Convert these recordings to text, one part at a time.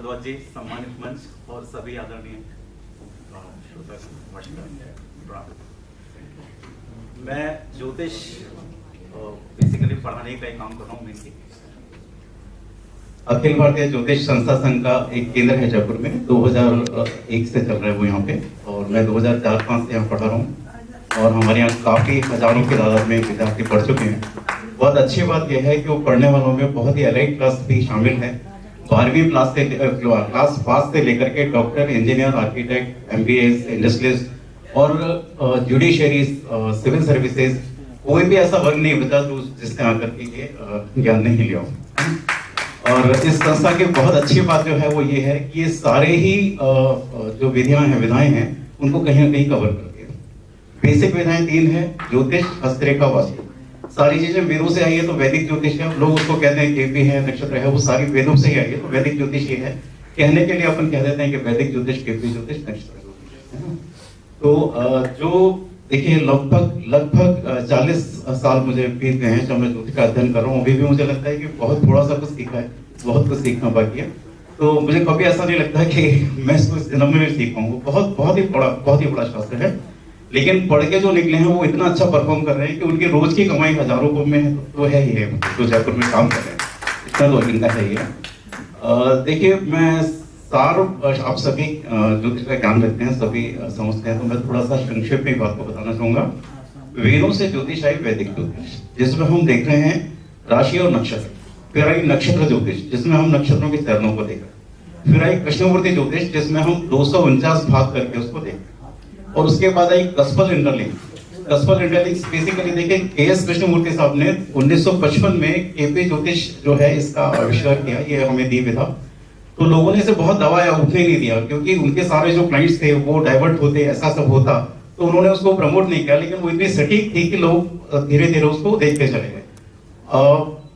भारद्वाज जी, सम्मानित मंच और सभी आदरणीय श्रोता, नमस्कार। मैं ज्योतिष बेसिकली पढ़ाने का ही काम कर रहा हूँ। मैं अखिल भारतीय ज्योतिष संस्था संघ का एक केंद्र है जयपुर में, 2001 से चल रहा है वो यहाँ पे, और मैं 2004-05 से यहाँ पढ़ा रहा हूँ और हमारे यहाँ काफ़ी हजारों की तादाद में विद्यार्थी पढ़ चुके हैं। बहुत अच्छी बात यह है कि वो पढ़ने वालों में बहुत ही एलाइट क्लास भी शामिल है। 12वीं क्लास पास से लेकर के doctor, engineer, architect, MBA, industrialist और जुडिशरी, सिविल सर्विसेज, कोई भी ऐसा वर्ग नहीं बचा जिसने आकर के ये ज्ञान नहीं लिया हो। और इस संस्था की बहुत अच्छी बात जो है वो ये है कि ये सारे ही जो विधियां हैं, विधाएं हैं, उनको कहीं ना कहीं कवर करती है। बेसिक विधाएं 3 है: ज्योतिष, हस्तरेखा, वास्तु। सारी चीजें वेदों से आई है, तो वैदिक ज्योतिष है। लोग उसको कहते हैं केपी है, नक्षत्र है, वो सारी वेदों से ही आई है, तो वैदिक ज्योतिष ये है। कहने के लिए अपन कह देते हैं कि वैदिक ज्योतिष, केपी ज्योतिष, नक्षत्र ज्योतिष, है ना। तो जो देखिए लगभग 40 साल मुझे बीत गए हैं जब मैं ज्योतिष का अध्ययन कर रहा हूँ। अभी भी मुझे लगता है कि बहुत थोड़ा सा कुछ सीखा है, बहुत कुछ सीखना बाकी है। तो मुझे कभी ऐसा नहीं लगता है कि मैं इसको इस जन्म में सीख पाऊंगा। बहुत ही बड़ा शास्त्र है, लेकिन पढ़ के जो निकले हैं वो इतना अच्छा परफॉर्म कर रहे हैं कि उनकी रोज की कमाई हजारों को में तो है ही है, जो जयपुर में काम कर रहे हैं, इतना तो इनका है ही है। देखिए, मैं आप सभी ज्योतिष का ज्ञान रखते हैं, सभी समझते हैं, तो मैं थोड़ा सा संक्षेप में बात को बताना चाहूंगा। वेदों से ज्योतिष आई वैदिक ज्योतिष, जिसमें हम देख रहे हैं राशि और नक्षत्र। फिर आई नक्षत्र ज्योतिष, जिसमें हम नक्षत्रों के चरणों को देख रहे हैं। फिर आई कृष्णमूर्ति ज्योतिष, जिसमें हम 249 भाग करके उसको देख रहे हैं। और उसके बाद आई cuspal interlink. Cuspal interlink basically देखिए, KS कृष्णमूर्ति साहब ने 1955 में केपी ज्योतिष जो है इसका आविष्कार किया, ये हमें दी विधा। तो लोगों ने इसे बहुत दबाया, उठने नहीं दिया, क्योंकि उनके सारे जो क्लाइंट्स थे वो डाइवर्ट होते, ऐसा सब होता, तो उन्होंने उसको प्रमोट नहीं किया। लेकिन वो इतनी सटीक थी कि लोग धीरे धीरे उसको देखते चले गए।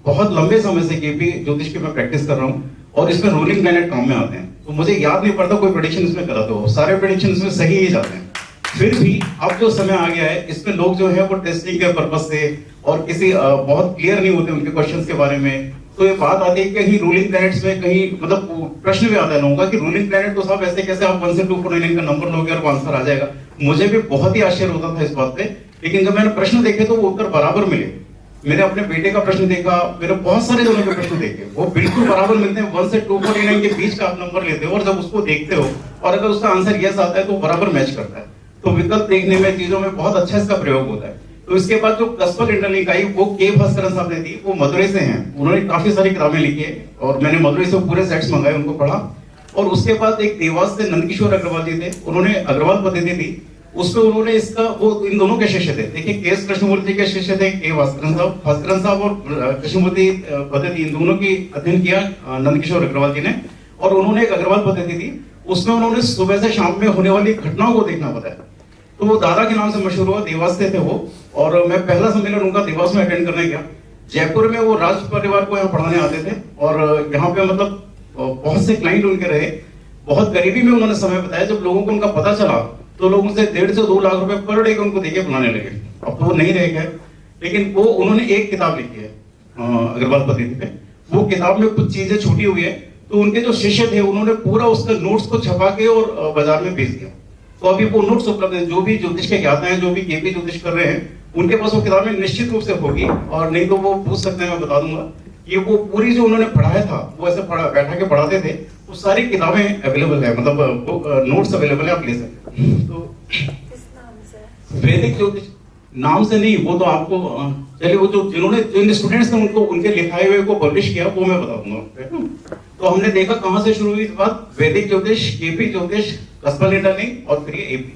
बहुत लंबे समय से केपी ज्योतिष की मैं प्रैक्टिस कर रहा हूँ और इसमें रूलिंग प्लैनेट काम में आते हैं। तो मुझे याद नहीं पड़ता कोई प्रेडिक्शन इसमें कराते हो, सारे प्रेडिक्शन इसमें सही ही जाते हैं। फिर भी अब जो समय आ गया है, इसमें लोग जो है वो टेस्टिंग के पर्पज से और किसी बहुत क्लियर नहीं होते उनके क्वेश्चंस के बारे में, तो ये बात आती है कि कहीं रूलिंग प्लैनेट्स में कहीं मतलब प्रश्न भी आता है लोगों का कि रूलिंग प्लैनेट तो साहब ऐसे कैसे आप 1 से 249 का नंबर लोगे और आंसर आ जाएगा। मुझे भी बहुत ही आश्चर्य होता था इस बात पे, लेकिन जब मैंने प्रश्न देखे तो वो उत्तर बराबर मिले। मैंने अपने बेटे का प्रश्न देखा, मेरे बहुत सारे जनों के प्रश्न देखे, वो बिल्कुल बराबर मिलते हैं। 1 से 249 के बीच का आप नंबर लेते हो और जब उसको देखते हो और अगर उसका आंसर यस आता है तो बराबर मैच करता है। तो विकल्प देखने में, चीजों में बहुत अच्छा इसका प्रयोग होता है। तो इसके बाद जो कस्पल इंटरलिंक आई वो के भास्करन साहब ने दी, वो मदुरई से हैं। उन्होंने काफी सारी किताबें लिखी है और मैंने मदुरई से पूरे सेट्स मंगाए, उनको पढ़ा। और उसके बाद एक देवास से नंदकिशोर अग्रवाल जी थे, उन्होंने अग्रवाल पद्धति दी। उसमें उन्होंने इसका, वो इन दोनों के शिष्य थे। देखिए, KS कृष्णमूर्ति के शिष्य थे के भास्करन साहब और कृष्णमूर्ति पद्धति, इन दोनों की अध्ययन किया नंदकिशोर अग्रवाल जी ने। और उन्होंने एक अग्रवाल पद्धति दी, उसमें उन्होंने सुबह से शाम में होने वाली घटनाओं को देखना बताया। तो वो दादा के नाम से मशहूर हुआ, देवास से थे वो। और मैं पहला सम्मेलन उनका देवास में अटेंड करने गया। जयपुर में वो राज परिवार को यहाँ पढ़ाने आते थे और यहाँ पे मतलब बहुत से क्लाइंट उनके रहे। बहुत गरीबी में उन्होंने समय बताया। जब लोगों को उनका पता चला तो लोग उनसे 1.5 से 2 लाख रुपए पर डे उनको देके बुलाने लगे। अब तो वो नहीं रह गए, लेकिन वो उन्होंने एक किताब लिखी है अग्रवाल पद्धति पे। वो किताब में कुछ चीजें छूटी हुई है, तो उनके जो शिष्य थे उन्होंने पूरा उसका नोट्स को छपा के और बाजार में बेच दिया। तो अभी वो नोट्स उपलब्ध है। जो भी ज्योतिष के ज्ञाता हैं, जो भी केपी ज्योतिष कर रहे हैं, उनके पास वो किताबें निश्चित रूप से होगी। और नहीं तो वो पूछ सकते हैं, मैं बता दूंगा। ये वो पूरी जो उन्होंने पढ़ाया था, वो ऐसे बैठा के पढ़ाते थे, वो सारी किताबें अवेलेबल है, मतलब नोट्स अवेलेबल है, आप ले सकते हैं। तो वैदिक ज्योतिष नाम से नहीं, वो तो आपको चलिए, वो जिन स्टूडेंट्स ने उनको उनके लिखाए हुए को पब्लिश किया वो मैं बता दूंगा। तो हमने देखा कहां से शुरू हुई बात, वैदिक ज्योतिष, केपी ज्योतिष, कस्पल इंटरलिंक और फिर ये एपी।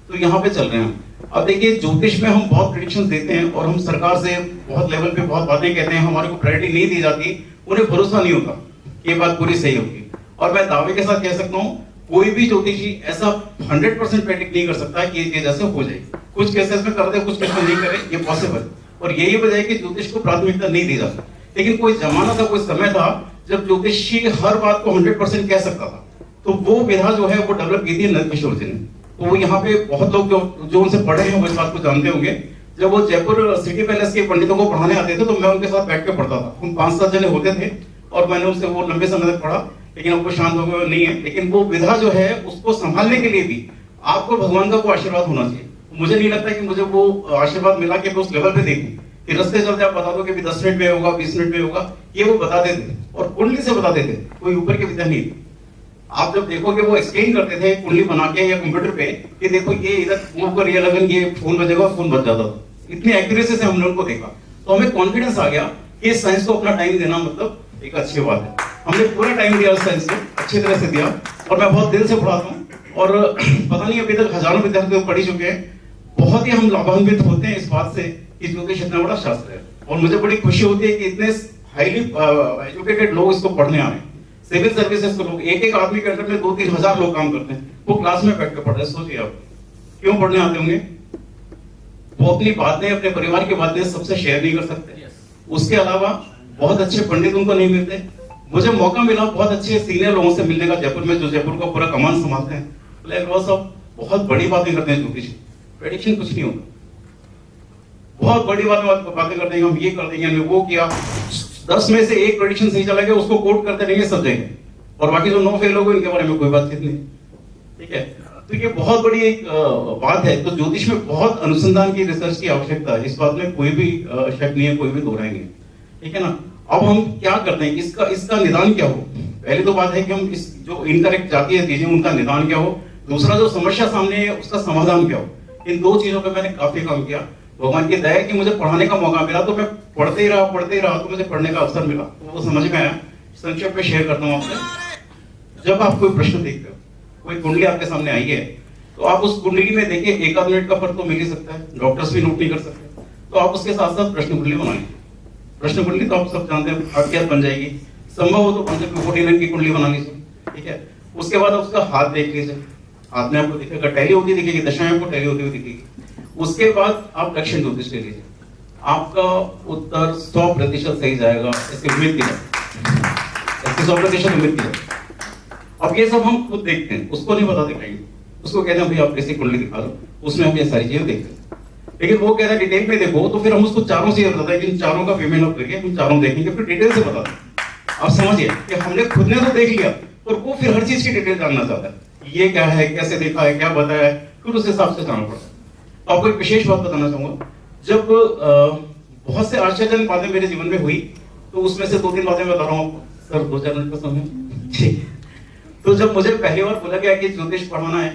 तो यहाँ पे चल रहे हैं। अब देखिए, ज्योतिष में हम बहुत प्रेडिक्शन देते हैं और हम सरकार से बहुत लेवल पे बहुत बातें कहते हैं, हमारे को प्रायोरिटी नहीं दी जाती, उन्हें भरोसा नहीं होता कि ये बात पूरी सही होगी। और मैं दावे के साथ कह सकता हूँ, कोई भी ज्योतिषी ऐसा 100% प्रेडिक्ट नहीं कर सकता कि ये जैसे हो जाएगी। कुछ केसेस में करते, कुछ केसेस में नहीं करे, ये पॉसिबल। और यही वजह है कि ज्योतिष को प्राथमिकता नहीं दी जाती। लेकिन कोई जमाना था, कोई समय था जब ज्योतिषी हर बात को 100% कह सकता था। तो वो विधा जो है वो डेवलप की थी नंदकिशोर जी ने। तो वो यहाँ पे बहुत लोग जो उनसे पढ़े हैं वो इस बात को जानते होंगे। जब वो जयपुर सिटी पैलेस के पंडितों को पढ़ाने आते थे तो मैं उनके साथ बैठ के पढ़ता था। हम 5-7 जने होते थे और मैंने उनसे वो लंबे समय तक पढ़ा। लेकिन अब वो शांत हो गए नहीं है। लेकिन वो विधा जो है उसको संभालने के लिए भी आपको भगवान का वो आशीर्वाद होना चाहिए। मुझे नहीं लगता कि मुझे वो आशीर्वाद मिला कि मैं उस लेवल पे देखूं कि रास्ते चलते आप बता दो कि 10 मिनट में होगा, 20 मिनट में होगा, ये वो बता देते और कुंडली से बता देते, कोई ऊपर की विद्या नहीं। आप जब देखोगे वो एक्सप्लेन करते थे कुंडली बना के या कंप्यूटर पे कि देखो ये इधर मूव कर, ये लगन, ये फोन बजेगा, फोन बज जाता था। इतनी एक्यूरेसी से हमने उनको देखा तो हमें कॉन्फिडेंस आ गया कि साइंस को अपना टाइम देना मतलब एक अच्छी बात है। हमने पूरा टाइम दिया साइंस को, अच्छी तरह से दिया और मैं बहुत दिल से पढ़ाता हूँ और पता नहीं अभी तक हजारों विद्यार्थी पढ़ चुके हैं। बहुत ही हम लाभान्वित होते हैं इस बात से कि ज्योतिष इतना बड़ा शास्त्र है और मुझे बड़ी खुशी होती है कि इतने हाईली एजुकेटेड लोग इसको पढ़ने आ रहे हैं। सिविल सर्विसेज के लोग, एक आदमी के अंडर में 2-3 हजार लोग काम करते हैं, वो क्लास में बैठ कर पढ़ रहे हैं। सोचिए आप क्यों पढ़ने आते होंगे। वो अपनी बातें, अपने परिवार की बातें सबसे शेयर नहीं कर सकते। उसके अलावा बहुत अच्छे पंडित उनको नहीं मिलते। मुझे मौका मिला बहुत अच्छे सीनियर लोगों से मिलने का जयपुर में, जो जयपुर का पूरा कमान संभालते हैं। लेकिन वो सब बहुत बड़ी बातें करते हैं ज्योतिष, प्रेडिक्शन कुछ नहीं होता। बहुत बड़ी बातें करते हैं, हम ये कर देंगे, हमने वो किया। 10 में से 1 प्रेडिक्शन सही चला गया, उसको कोट करते रहेंगे सब जगह, और बाकी जो 9 फेल हो गए इनके बारे में कोई बातचीत नहीं। ठीक है, तो ये बहुत बड़ी एक बात है। तो ज्योतिष में बहुत अनुसंधान की, रिसर्च की आवश्यकता है, इस बात में कोई भी शक नहीं है, कोई भी दो राय नहीं है। ठीक है ना। अब हम क्या करते हैं, इसका निदान क्या हो। पहली तो बात है कि हम इस जो इनकरेक्ट जाती है चीजें, उनका निदान क्या हो। दूसरा, जो समस्या सामने है उसका समाधान क्या हो। इन 2 चीजों पर मैंने काफी काम किया। भगवान की दया कि मुझे पढ़ाने का मौका मिला, तो मैं पढ़ते ही रहा तो मुझे पढ़ने का अवसर मिला, तो वो समझ में आया। संक्षेप में शेयर करता हूँ आपसे। जब आप कोई प्रश्न देखते हो, कोई कुंडली आपके सामने आई है, तो आप उस कुंडली में देखिए 1 मिनट का फर्क तो मिल ही सकता है, डॉक्टर्स भी नोट नहीं कर सकते। तो आप उसके साथ साथ प्रश्न कुंडली बना लीजिए। प्रश्न कुंडली तो आप सब जानते हैं, आज्ञा बन जाएगी। संभव हो तो 49 की कुंडली बना लीजिए। ठीक है, उसके बाद आप उसका हाथ देख लीजिए, हाथ में आपको दिखेगा, टैली होती दिखेगी, दशाएं आपको टैली होती हुई दिखेगी। उसके बाद आप लक्षण ज्योतिष ले लीजिए, आपका उत्तर 100% सही जाएगा, इसकी उम्मीद की जाए, इसकी 100% उम्मीद की जाए। अब ये सब हम खुद देखते हैं, उसको नहीं बताते कहीं, उसको कहते हैं भाई आप किसी कुंडली दिखा दो, उसमें हम ये सारी चीजें देखते हैं। लेकिन वो कहता है डिटेल में देखो, तो फिर हम उसको चारों से बताते हैं कि इन चारों का पेमेंट आप करिए, हम चारों देखेंगे, फिर डिटेल से बताते हैं। आप समझिए कि हमने खुद ने तो देख लिया और वो फिर हर चीज की डिटेल जानना चाहता है, ये क्या है, कैसे देखा है, क्या बताया है, फिर उस हिसाब से जानना पड़ता है। आपको एक विशेष बात बताना चाहूंगा। जब बहुत से आश्चर्यजनक बातें मेरे जीवन में हुई, तो उसमें से 2-3 बातें बता रहा हूँ सर, 2-4 मिनट का समय। ठीक है, तो जब मुझे पहली बार बोला गया कि ज्योतिष पढ़ाना है,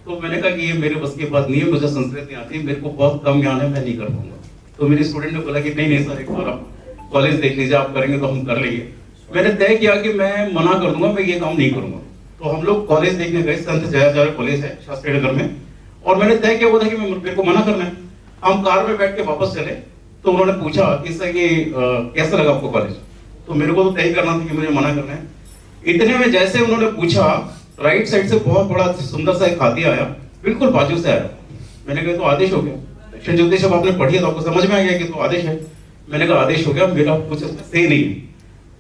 तो मैंने कहा कि ये मेरे बस की बात नहीं है, मुझे संस्कृत नहीं आती, मेरे को बहुत कम ज्ञान है, मैं नहीं कर पाऊंगा। तो मेरे स्टूडेंट ने बोला कि नहीं सर, एक बार आप कॉलेज देख लीजिए, आप करेंगे तो हम कर लेंगे। मैंने तय किया कि मैं मना कर दूंगा, मैं ये काम नहीं करूंगा। तो हम लोग कॉलेज देखने गए, संत जयाचार्य कॉलेज है शास्त्री नगर में, और मैंने तय किया वो था कि मेरे को मना करना है। हम कार में बैठ के वापस चले, तो उन्होंने पूछा कि सर ये कैसा लगा आपको कॉलेज। तो मेरे को तो तय करना था कि मुझे मना करना है। इतने में जैसे उन्होंने पूछा, राइट साइड से बहुत बड़ा सुंदर सा एक हाथी आया, बिल्कुल बाजू से आया। मैंने कहा तो आदेश हो गया, दक्षिण ज्योतिष जब आपने पढ़ी है तो आपको समझ में आ गया कि तो आदेश है। मैंने कहा आदेश हो गया, मेरा कुछ सही नहीं।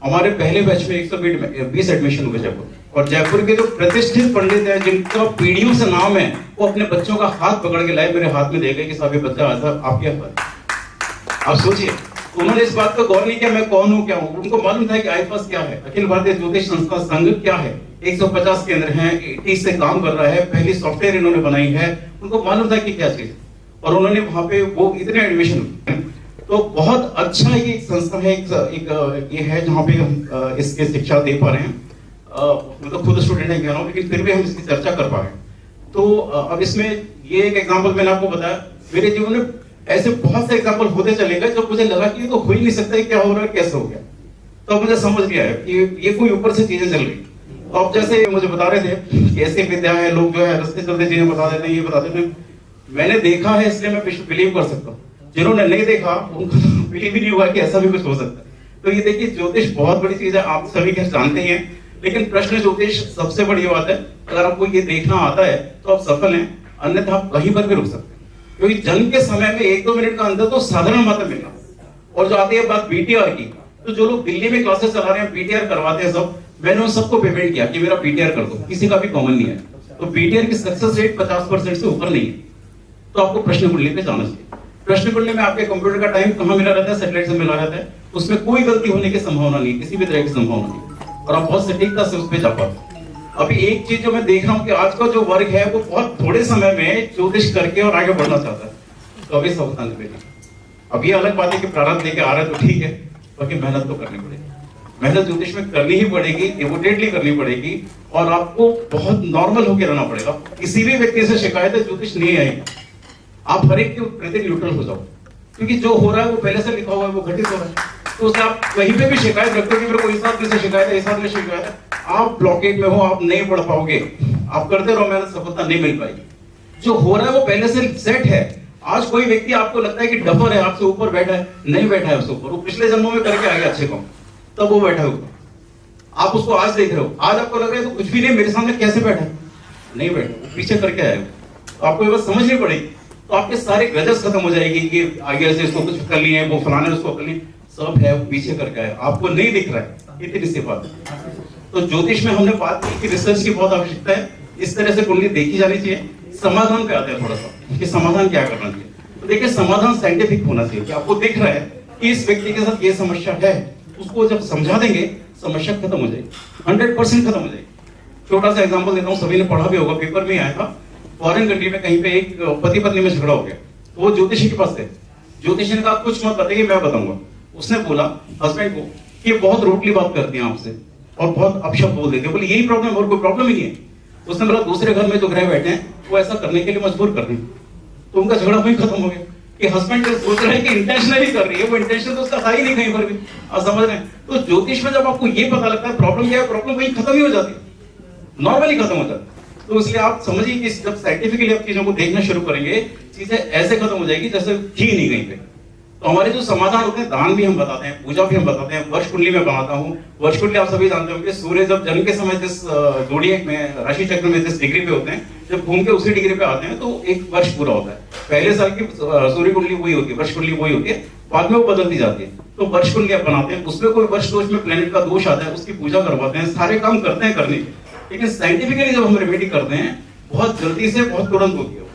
हमारे पहले बैच में 120 एडमिशन हुए जयपुर, और जयपुर के जो प्रतिष्ठित पंडित हैं, जिनका पीढ़ियों से नाम है, वो अपने बच्चों का हाथ पकड़ के लाए, मेरे हाथ में दे गए कि साहब ये बच्चा ऐसा आपके हाथ। आप सोचिए, उन्होंने इस बात पर गौर नहीं किया मैं कौन हूं, क्या हूं। उनको मालूम था कि आईपास क्या है, अखिल भारतीय ज्योतिष संस्था संघ क्या है, 150 केंद्र हैं, 80 से काम कर रहा है, पहली सॉफ्टवेयर इन्होंने बनाई है, उनको मालूम था कि क्या चीज। और उन्होंने वहां पे वो इतने एडमिशन, तो बहुत अच्छा ये संस्था है, एक ये है जहाँ पे हम इसकी शिक्षा दे पा रहे हैं। मतलब खुद स्टूडेंट है कह रहा हूँ, लेकिन फिर भी हम इसकी चर्चा कर पा रहे हैं। तो अब इसमें ये एक एग्जाम्पल मैंने आपको बताया, मेरे जीवन में ऐसे बहुत से एग्जाम्पल होते चले गए जब मुझे लगा कि ये तो हो ही नहीं सकता है, क्या हो रहा है, कैसे हो गया। तो अब मुझे समझ गया है कि ये कोई ऊपर से चीजें चल रही। तो अब जैसे मुझे बता रहे थे कि ऐसी विद्या है, लोग जो है रस्ते चलते चीजें बता देते हैं, ये बता देते हैं। मैंने देखा है इसलिए मैं बिलीव कर सकता हूँ, जिन्होंने नहीं देखा उनको बिलीव ही नहीं हुआ कि ऐसा भी कुछ हो सकता है। तो ये देखिए, ज्योतिष बहुत बड़ी चीज है, आप सभी के जानते हैं। लेकिन प्रश्न ज्योतिष सबसे बड़ी बात है, अगर आपको ये देखना आता है तो आप सफल हैं, अन्यथा आप कहीं पर भी रुक सकते हैं। क्योंकि जन्म के समय में 1-2 मिनट का अंदर तो साधारण मात्रा मिलना। और जो आती है बात बीटीआर की, तो जो लोग दिल्ली में क्लासेस चला रहे हैं, बीटीआर करवाते हैं सब, मैंने उन सबको पेमेंट किया कि मेरा बीटीआर कर दो, किसी का भी कॉमन नहीं है। तो बीटीआर की सक्सेस रेट 50% से ऊपर नहीं है। तो आपको प्रश्न कुंडली पे जाना चाहिए। प्रश्न कुंडली में आपके कंप्यूटर का टाइम कहाँ मिला रहता है, सैटेलाइट से मिला रहता है, उसमें कोई गलती होने की संभावना नहीं, किसी भी तरह की संभावना नहीं। और आप बहुत सटीकता से उस पर जा पाते। अभी एक चीज जो मैं देख रहा हूँ कि आज का जो वर्ग है वो बहुत थोड़े समय में ज्योतिष करके और आगे बढ़ना चाहता है, तो अभी सावधान रहिए। अब ये अलग बात है कि प्रारब्ध लेके आ रहा है तो ठीक है, बाकी मेहनत तो करनी पड़ेगी। मेहनत ज्योतिष में करनी ही पड़ेगी, इमीडिएटली करनी पड़ेगी, और आपको बहुत नॉर्मल होकर रहना पड़ेगा। किसी भी व्यक्ति से शिकायत है ज्योतिष नहीं आएगी, आप हर एक के प्रति न्यूट्रल हो जाओ, क्योंकि जो हो रहा है वो पहले से लिखा हुआ है, वो घटित हो रहा है। तो उससे आप कहीं पे भी शिकायत रखते हो कि मेरे को इस आदमी से शिकायत है, इस आदमी से शिकायत है, आप ब्लॉकेज में हो, आप नहीं पढ़ पाओगे। आप करते रहो मेहनत, सफलता नहीं मिल पाएगी। जो हो रहा है वो पहले से सेट है। आज कोई व्यक्ति आपको लगता है कि डफर है, आपसे ऊपर बैठा है, नहीं बैठा है उससे ऊपर, वो पिछले जन्मों में करके आ गया अच्छे काम, तब वो बैठा है ऊपर। आप उसको आज देख रहे हो, आज आपको लग रहा है तो कुछ भी नहीं, मेरे सामने कैसे बैठा है, नहीं बैठा, वो पीछे करके आया। तो आपको ये बात समझनी पड़ेगी। तो आपके सारे ग्रजेस खत्म हो जाएगी कि आगे से इसको कुछ कर लिए, वो फलाने उसको कर लिए, सब है वो पीछे करके आया, आपको नहीं दिख रहा है। इतनी सी बात है। तो ज्योतिष में हमने बात की कि रिसर्च की बहुत आवश्यकता है, इस तरह से कुंडली देखी जानी चाहिए। समाधान पे आते हैं थोड़ा सा कि समाधान क्या करना चाहिए। तो देखिए, समाधान साइंटिफिक होना चाहिए कि आपको दिख रहा है कि इस व्यक्ति के साथ ये समस्या है, उसको जब समझा देंगे समस्या खत्म हो जाएगी, 100% खत्म हो जाएगी। छोटा सा एग्जांपल देता हूँ, सभी ने पढ़ा भी होगा, पेपर में आया था। फॉरेन कंट्री में कहीं पे एक पति पत्नी में झगड़ा हो गया, तो वो ज्योतिषी के पास गए। ज्योतिषी ने कहा कुछ मत बताइए, मैं बताऊंगा। उसने बोला हस्बैंड को कि बहुत रूडली बात करती हैं आपसे और बहुत अपशब्द बोल देते हैं। बोले यही प्रॉब्लम, और कोई प्रॉब्लम ही नहीं है। उसने बोला दूसरे घर में जो ग्रह बैठे हैं वो ऐसा करने के लिए मजबूर कर दें। तो उनका झगड़ा वही खत्म हो गया कि हस्बैंड सोच रहे हैं कि इंटेंशनली कर रही है, वो इंटेंशन तो उसका था ही नहीं कहीं पर भी। आप समझ रहे हैं? तो ज्योतिष में जब आपको ये पता लगता है प्रॉब्लम क्या है, प्रॉब्लम वही खत्म ही हो जाती है, नॉर्मली खत्म हो जाती है। तो इसलिए आप समझिए कि जब साइंटिफिकली आप चीजों को देखना शुरू करेंगे, चीजें ऐसे खत्म हो जाएगी जैसे थी नहीं कहीं पे। तो हमारे जो समाधान होते हैं, दान भी हम बताते हैं, पूजा भी हम बताते हैं। वर्ष कुंडली में बनाता हूँ। वर्ष कुंडली आप सभी जानते होंगे, सूर्य जब जन्म के समय जिस जोडिएक में, राशि चक्र में जिस डिग्री पे होते हैं, जब घूम के उसी डिग्री पे आते हैं तो एक वर्ष पूरा होता है। पहले साल की सूर्य कुंडली वही होती है, वर्ष कुंडली वही होती है, बाद में वो बदलती जाती है। तो वर्ष कुंडली आप बनाते हैं, उसमें कोई वर्ष दोष में प्लेनेट का दोष आता है, उसकी पूजा करवाते हैं, सारे काम करते हैं करने के। लेकिन साइंटिफिकली जब हम रेमेडी करते हैं, बहुत जल्दी से बहुत तुरंत होती है।